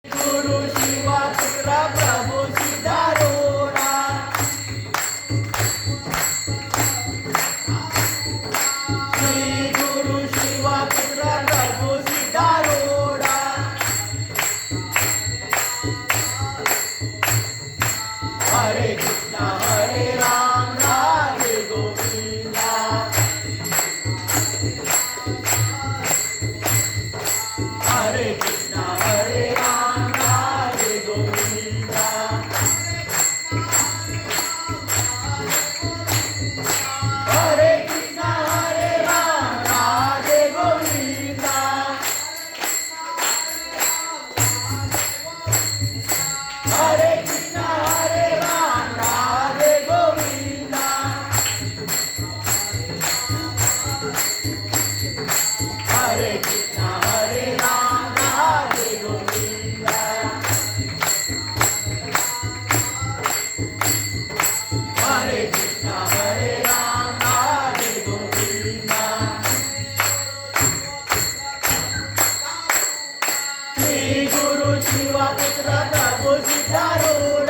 गुरु शिवा पुत्र प्रभु सिद्धारूढा श्री गुरु शिवा पुत्र प्रभु सिद्धारूढा हरे कृष्णा हरे राम राधे गोविंदा हरे कृष्णा हरे राम राधे गोविंदा हरे कृष्णा हरे राम राधे गोविंदा हरे कृष्णा हरे राम राधे गोविंदा हरे कृष्णा हरे राम राधे गोविंदा हरे कृष्णा हरे राम राधे गोविंदा श्री गुरु शिवा पुत्र प्रभु सिद्धारूढा